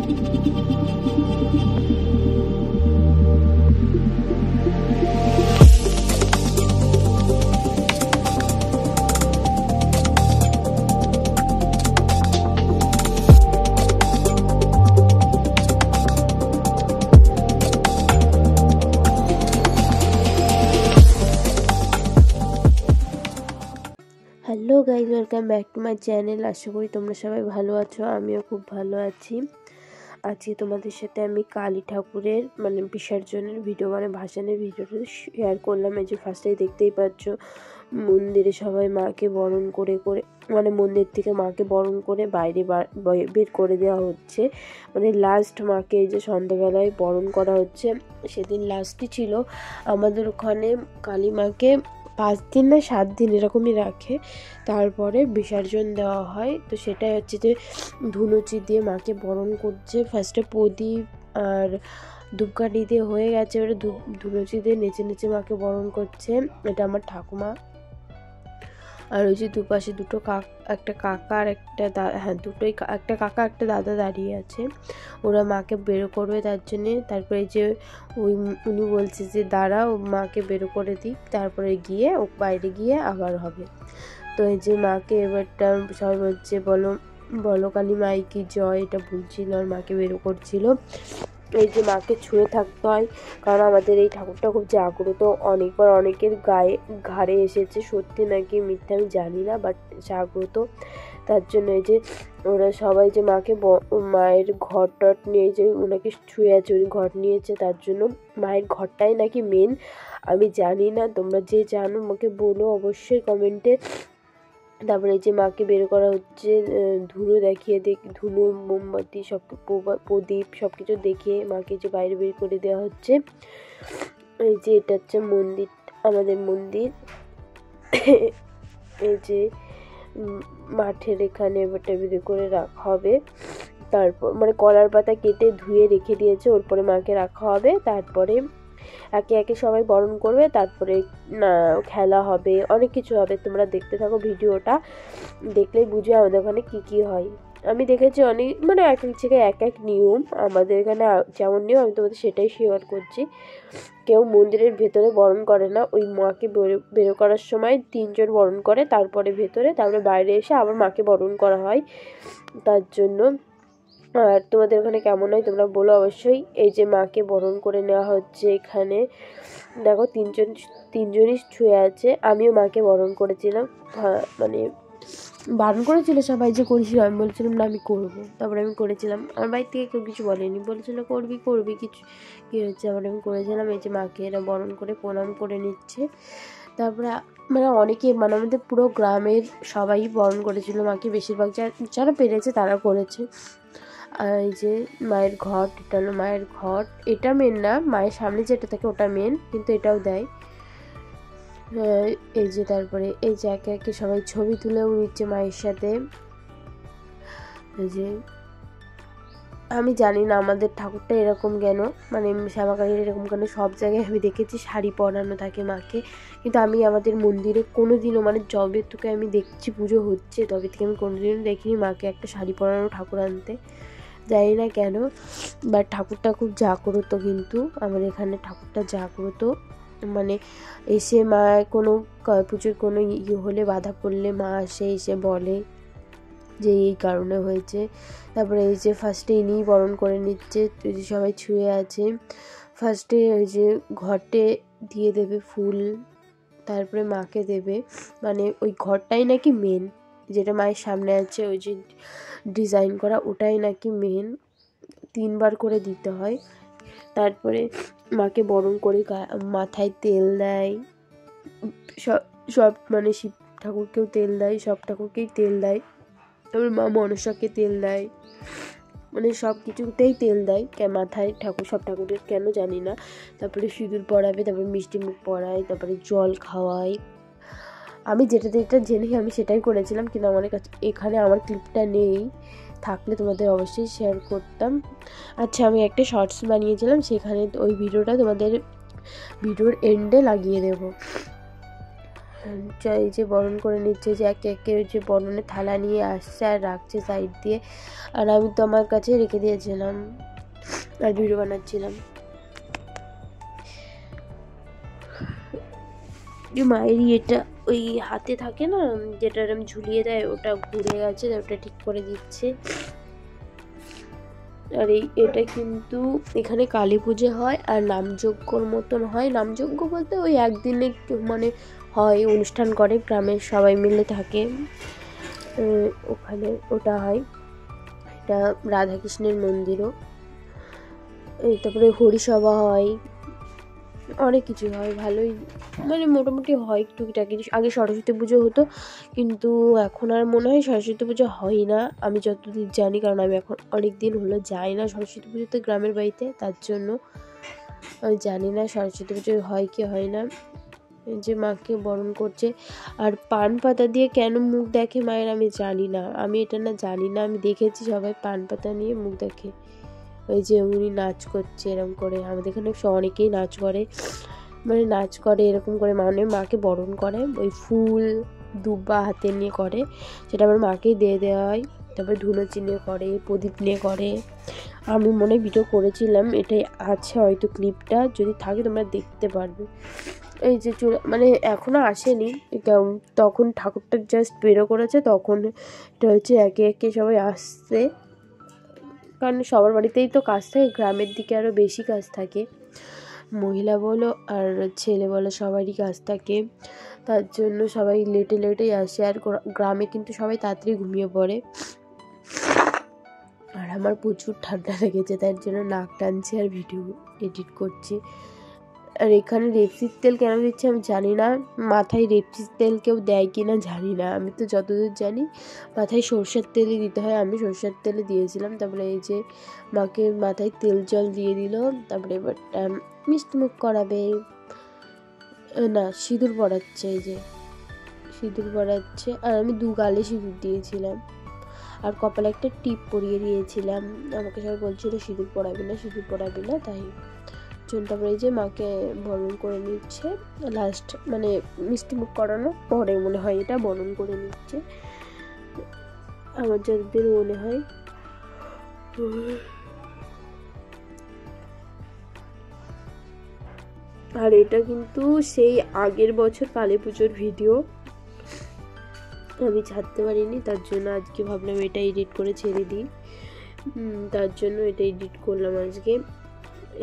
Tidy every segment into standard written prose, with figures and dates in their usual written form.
Hello guys, welcome back to my channel. আশা করি তোমরা সবাই ভালো আছো, আমিও খুব ভালো আছি। আজকে তোমাদের সাথে আমি কালী ঠাকুরের বিসর্জনের ভিডিও ভাসানের ভিডিওটা শেয়ার করলাম। এই যে ফার্স্টেই দেখতেই পাচ্ছ মন্দিরে সবাই মাকে বরণ করে করে মন্দির থেকে মাকে বরণ করে বাইরে বের করে দেওয়া হচ্ছে। লাস্ট মাকে এই যে সন্ধ্যাবেলায় বরণ করা হচ্ছে। সেদিন লাস্টই ছিল আমাদের ওখানে। কালী মাকে 5 দিন না 7 দিন এরকমই রাখে, তারপরে বিসর্জন দেওয়া হয়। তো সেটাই হচ্ছে যে ধুনুচি দিয়ে মাকে বরণ করছে। ফার্স্টে প্রদীপ আর ধূপকাঠি দিয়ে হয়ে গেছে, এবারে ধুনুচি দিয়ে নেচে নেচে মাকে বরণ করছে। এটা আমার ঠাকুমা। আর ওই যে দুপাশে দুটো একটা কাকা আর একটা দুটোই একটা কাকা একটা দাদা দাঁড়িয়ে আছে। ওরা মাকে বেরো করবে তার জন্যে। তারপরে যে উনি বলছে যে দাঁড়াও মাকে বেরো করে দিক, তারপরে গিয়ে ও বাইরে গিয়ে আবার হবে। তো এই যে মাকে এবারটা সবাই বলছে বলো বলো কালী মাই কি জয়, এটা বলছিল আর মাকে বেরো করছিল। এই যে মাকে ছুঁয়ে থাকতে হয়, কারণ আমাদের এই ঠাকুরটা খুব জাগ্রত। অনেকবার অনেকের ঘাড়ে এসেছে, সত্যি নাকি মিথ্যা আমি জানি না, বাট জাগ্রত। তার জন্য এই যে ওরা সবাই যে মাকে মায়ের ঘর টট নিয়ে যে ওনাকে ছুঁয়ে আছে, উনি ঘর নিয়েছে, তার জন্য মায়ের ঘরটাই নাকি মেন। আমি জানি না, তোমরা যে জানো আমাকে বলো অবশ্যই কমেন্টে। তারপরে এই যে মাকে বের করা হচ্ছে, ধুনো দেখিয়ে ধুনো মোমবাতি সব প্রদীপ সব কিছু দেখিয়ে মাকে যে বাইরে বের করে দেওয়া হচ্ছে। এই যে এটা হচ্ছে মন্দির, আমাদের মন্দির। এই যে মাঠের এখানে এবারটা বের করে রাখা হবে। তারপর কলার পাতা কেটে ধুয়ে রেখে দিয়েছে, ওর পরে মাকে রাখা হবে। তারপরে একে একে সবাই বরণ করবে, তারপরে খেলা হবে, অনেক কিছু হবে। তোমরা দেখতে থাকো ভিডিওটা, দেখলেই বুঝবে আমাদের ওখানে কী কী হয়। আমি দেখেছি অনেক এক এক জায়গায় এক এক নিয়ম। আমাদের এখানে যেমন নিয়ম আমি তোমাদের সেটাই শেয়ার করছি। কেউ মন্দিরের ভেতরে বরণ করে না, ওই মাকে বেরো করার সময় 3 জন বরণ করে, তারপরে ভেতরে, তারপরে বাইরে এসে আবার মাকে বরণ করা হয়। তার জন্য আর তোমাদের ওখানে কেমন হয় তোমরা বলো অবশ্যই। এই যে মাকে বরণ করে নেওয়া হচ্ছে। এখানে দেখো তিনজনই ছুঁয়ে আছে। আমিও মাকে বরণ করেছিলাম, বারণ করেছিল সবাই যে করেছিল, আমি বলছিলাম না আমি করবো। তারপরে আমি করেছিলাম, আমার বাড়ি থেকে কেউ কিছু বলেনি, বলছিল করবি কিছু কী হচ্ছে। আবার আমি করেছিলাম। এই যে মাকে এরা বরণ করে প্রণাম করে নিচ্ছে। তারপরে অনেকে আমাদের পুরো গ্রামের সবাই বরণ করেছিল মাকে, বেশিরভাগ যারা পেরেছে তারা করেছে। আর এই যে মায়ের ঘট, এটা হলো মায়ের ঘট। এটা মেন না, মায়ের সামনে যেটা থাকে ওটা মেন, কিন্তু এটাও দেয়। এই যে তারপরে এই যে একে একে সবাই ছবি তুলেও নিচ্ছে মায়ের সাথে। এই যে আমি জানি না আমাদের ঠাকুরটা এরকম কেন, শ্যামাকালীর এরকম কেন। সব জায়গায় আমি দেখেছি শাড়ি পরানো থাকে মাকে, কিন্তু আমি আমাদের মন্দিরে কোনোদিনও যবে থেকে আমি দেখছি পুজো হচ্ছে তবে থেকে আমি কোনোদিনও দেখিনি মাকে একটা শাড়ি পরানো ঠাকুর আনতে। জানি না কেন, বাট ঠাকুরটা খুব জাগ্রত। কিন্তু আমাদের এখানে ঠাকুরটা জাগ্রত, এসে মা কোনো পুজোর কোনো হলে বাধা পড়লে মা এসে বলে যে এই কারণে হয়েছে। তারপরে এই যে ফার্স্টে ইনিই বরণ করে নিচ্ছে, সবাই ছুঁয়ে আছে। ফার্স্টে ওই যে ঘটে দিয়ে দেবে ফুল, তারপরে মাকে দেবে। ওই ঘরটাই নাকি মেন, যেটা মায়ের সামনে আছে ওই যে ডিজাইন করা, ওটাই নাকি মেন। 3 বার করে দিতে হয়। তারপরে মাকে বরণ করে মাথায় তেল দেয়, সব শিব ঠাকুরকেও তেল দেয়, সব ঠাকুরকেই তেল দেয়। তারপরে মা মনসাকে তেল দেয়, সব কিছুতেই তেল দেয়। মাথায় সব ঠাকুরের কেন জানি না। তারপরে সিঁদুর পরাবে, তারপরে মিষ্টি মুখ পরায়, তারপরে জল খাওয়ায়। আমি যেটা জেনে আমি সেটাই করেছিলাম, কিন্তু আমার কাছে এখানে আমার ক্লিপটা নেই, থাকলে তোমাদের অবশ্যই শেয়ার করতাম। আচ্ছা, আমি একটা শর্টস বানিয়েছিলাম, সেখানে ওই ভিডিওটা তোমাদের ভিডিওর এন্ডে লাগিয়ে দেব। এই যে বরণ করে নিচ্ছে, যে একে একে যে বরণের থালা নিয়ে আসছে আর রাখছে সাইড দিয়ে, আর আমি তো আমার কাছে রেখে দিয়েছিলাম আর ভিডিও বানাচ্ছিলাম। মায়ের এটা ওই হাতে থাকে না, যেটা এরকম ঝুলিয়ে দেয়, ওটা ঘুরে গেছে, ওটা ঠিক করে দিচ্ছে। আর এটা কিন্তু এখানে কালী পুজো হয় আর নামযজ্ঞর মতন হয়। নামযজ্ঞ বলতে ওই একদিনে মানে হয়, অনুষ্ঠান করে, গ্রামের সবাই মিলে থাকে ওখানে, ওটা হয়। এটা রাধাকৃষ্ণের মন্দিরও। তারপরে হরিসভা হয়, অনেক কিছু হয়, ভালোই মানে মোটামুটি হয় টুকিটাকি। আগে সরস্বতী পুজো হতো, কিন্তু এখন আর মনে হয় সরস্বতী পুজো হয় না, আমি যতদূর জানি, কারণ আমি এখন অনেক দিন হলো যাই না সরস্বতী পুজোতে গ্রামের বাড়িতে, তার জন্য আমি জানি না সরস্বতী পুজো হয় কি হয় না। যে মাকে বরণ করছে, আর পান পাতা দিয়ে কেন মুখ দেখে মায়ের আমি জানি না, আমি এটা না জানি না, আমি দেখেছি সবাই পান পাতা নিয়ে মুখ দেখে। ওই যে উনি নাচ করছে এরকম করে, আমাদের এখানে অনেকেই নাচ করে, মানে নাচ করে এরকম করে, মানে মাকে বরণ করে, ওই ফুল দুব্বা হাতে নিয়ে করে, সেটা আমার মাকেই দিয়ে দেওয়া হয়। তারপরে ধুনুচি নিয়ে করে, প্রদীপ নিয়ে করে। আমি মনে ভিডিও করেছিলাম, এটাই আছে হয়তো ক্লিপটা, যদি থাকে তোমরা দেখতে পারবে। এই যে মানে এখনও আসেনি, তখন ঠাকুরটা জাস্ট বেরো করেছে, তখন এটা হচ্ছে একে একে সবাই আসছে, কারণ সবার বাড়িতেই তো কাজ থাকে, গ্রামের দিকে আরও বেশি কাজ থাকে, মহিলা বলো আর ছেলে বলো সবারই কাজ থাকে, তার জন্য সবাই লেটে লেটেই আসে। আর গ্রামে কিন্তু সবাই তাড়াতাড়ি ঘুমিয়ে পড়ে। আর আমার প্রচুর ঠান্ডা লেগেছে, তার জন্য নাক টানছি আর ভিডিও এডিট করছি। আর এখানে রেপসির তেল কেন দিচ্ছে আমি জানি না, মাথায় রেপসির তেল কেউ দেয় কি না জানি না, আমি তো যতদূর জানি মাথায় সরষের তেলই দিতে হয়, আমি সরষের তেলে দিয়েছিলাম। তারপরে এই যে মাকে মাথায় তেল জল দিয়ে দিল, তারপরে এবার মিষ্টি মুখ করাবে, না সিঁদুর পরাচ্ছে, এই যে সিঁদুর পরাচ্ছে, আর আমি 2 গালে সিঁদুর দিয়েছিলাম, আর কপালে একটা টিপ পরিয়ে দিয়েছিলাম। আমাকে সবাই বলছিল সিঁদুর পরাবি না, সিঁদুর পরাবি না, তাই জন্য। তারপরে এই যে মাকে বরণ করে নিচ্ছে লাস্ট, মানে মিষ্টি মুখ করানো পরে মনে হয় এটা বরণ করে নিচ্ছে, আমার যতদিন মনে হয়। আর এটা কিন্তু সেই আগের বছর কালী পুজোর ভিডিও, আমি ছাড়তে পারিনি, তার জন্য আজকে ভাবলাম এটা এডিট করে ছেড়ে দিই, তার জন্য এটা এডিট করলাম আজকে।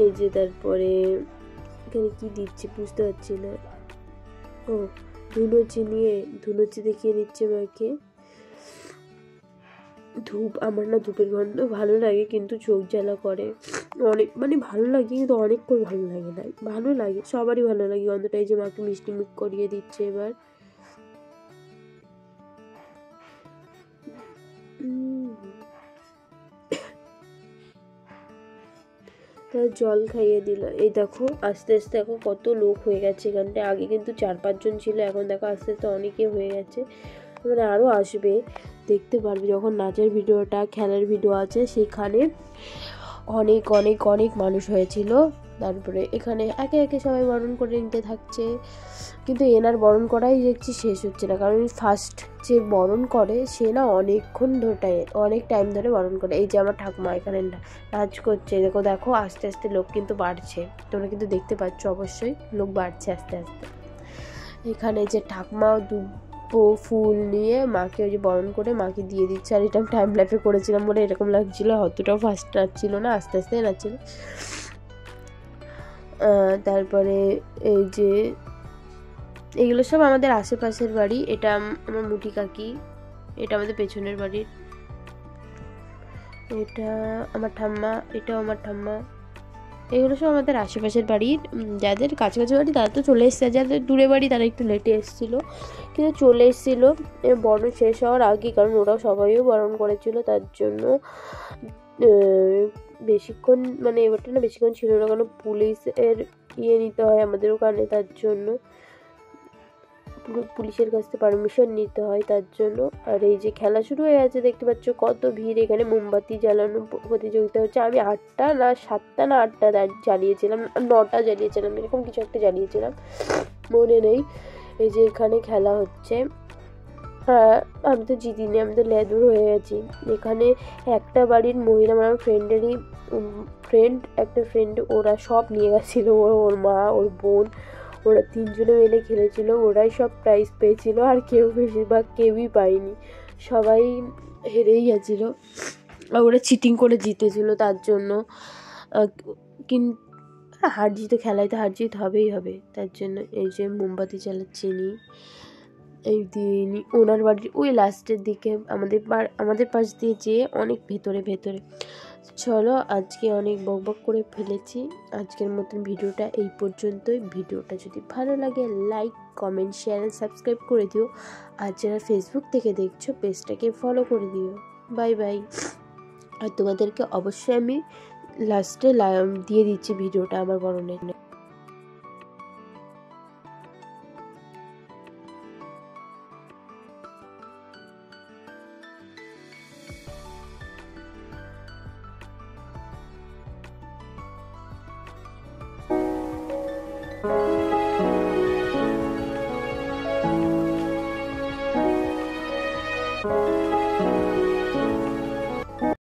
এই যে তারপরে এখানে কি দিচ্ছে বুঝতে পারছি না, ও ধুনুচি নিয়ে ধুনুচি দেখিয়ে নিচ্ছে মাকে। ধূপ, আমার না ধূপের গন্ধ ভালো লাগে, কিন্তু চোখ জ্বালা করে অনেক, মানে ভালো লাগে কিন্তু অনেকক্ষণ ভালো লাগে না, ভালো লাগে সবারই ভালো লাগে গন্ধটা। এই যে মাকে মিষ্টি মুখ করিয়ে দিচ্ছে এবার, তার জল খাইয়ে দিল। এই দেখো আস্তে আস্তে দেখো কত লোক হয়ে গেছে এখানটায়, আগে কিন্তু 4-5 জন ছিল, এখন দেখো আস্তে আস্তে অনেকে হয়ে গেছে, মানে আরও আসবে, দেখতে পারবে যখন নাচের ভিডিওটা, খেলার ভিডিও আছে সেখানে অনেক অনেক অনেক মানুষ হয়েছিল। তারপরে এখানে একে একে সবাই বরণ করে নিতে থাকছে, কিন্তু এনার বরণ করাই দেখছি শেষ হচ্ছে না, কারণ ফার্স্ট যে বরণ করে সে না অনেকক্ষণ ধরে, অনেক টাইম ধরে বরণ করে। এই যে আমার ঠাকুমা এখানে নাচ করছে, দেখো দেখো আস্তে আস্তে লোক কিন্তু বাড়ছে, তোমরা কিন্তু দেখতে পাচ্ছ অবশ্যই লোক বাড়ছে আস্তে আস্তে। এখানে যে ঠাকুমা ফুল নিয়ে মাকে ওই যে বরণ করে মাকে দিয়ে দিচ্ছে, আর এটা আমি টাইম ল্যাপে করেছিলাম বলে এরকম লাগছিলো, অতটাও ফাস্ট নাচছিল না, আস্তে আস্তে নাচছিল। তারপরে এই যে এগুলো সব আমাদের আশেপাশের বাড়ি, এটা আমার মুটি কাকি, এটা আমাদের পেছনের বাড়ির, এটা আমার ঠাম্মা, এটাও আমার ঠাম্মা, এগুলো সব আমাদের আশেপাশের বাড়ির। যাদের কাছাকাছি বাড়ি তারা তো চলে এসছে, যাদের দূরে বাড়ি তারা একটু লেটে এসেছিলো, কিন্তু চলে এসেছিলো বরণ শেষ হওয়ার আগে, কারণ ওরাও সবাইও বরণ করেছিল, তার জন্য বেশিক্ষণ, মানে এবারটা না বেশিক্ষণ ছিল না, কারণ পুলিশের নিতে হয় আমাদের ওখানে, তার জন্য পুলিশের কাছ থেকে পারমিশন নিতে হয়, তার জন্য। আর এই যে খেলা শুরু হয়ে গেছে, দেখতে পাচ্ছ কত ভিড়, এখানে মোমবাতি জ্বালানো প্রতিযোগিতা হচ্ছে, আমি 8টা না 7টা না 8টা জ্বালিয়েছিলাম, 9টা জ্বালিয়েছিলাম, এরকম কিছু একটা জ্বালিয়েছিলাম, মনে নেই। এই যে এখানে খেলা হচ্ছে। হ্যাঁ, আমি তো জিতিনি, আমি তো লেদুর হয়ে গেছি। এখানে একটা বাড়ির মহিলা, আমার ফ্রেন্ডেরই একটা ফ্রেন্ড, ওরা সব নিয়ে গেছিলো। ওর মা, ওর বোন, ওরা তিনজনে মিলে খেলেছিল, ওরাই সব প্রাইজ পেয়েছিল। আর কেউ বেশিরভাগ কেউই পায়নি, সবাই হেরেই গেছিলো। আর ওরা চিটিং করে জিতেছিল তার জন্য। কিন্তু হার জিতে, খেলায় তো হার জিত হবেই হবে, তার জন্য এই যে মোমবাতি জ্বালাচ্ছি এই দিন ওনার বাড়ির ওই লাস্টের দিকে, আমাদের পাশ দিয়ে যেয়ে অনেক ভেতরে। চলো, আজকে অনেক বকবক করে ফেলেছি। আজকের মতন ভিডিওটা এই পর্যন্তই। ভিডিওটা যদি ভালো লাগে লাইক, কমেন্ট, শেয়ার আর সাবস্ক্রাইব করে দিও। আর যারা ফেসবুক থেকে দেখছো পেজটাকে ফলো করে দিও। Bye bye. আর তোমাদেরকে অবশ্যই আমি লাস্টে দিয়ে দিচ্ছি ভিডিওটা আমার বরণের।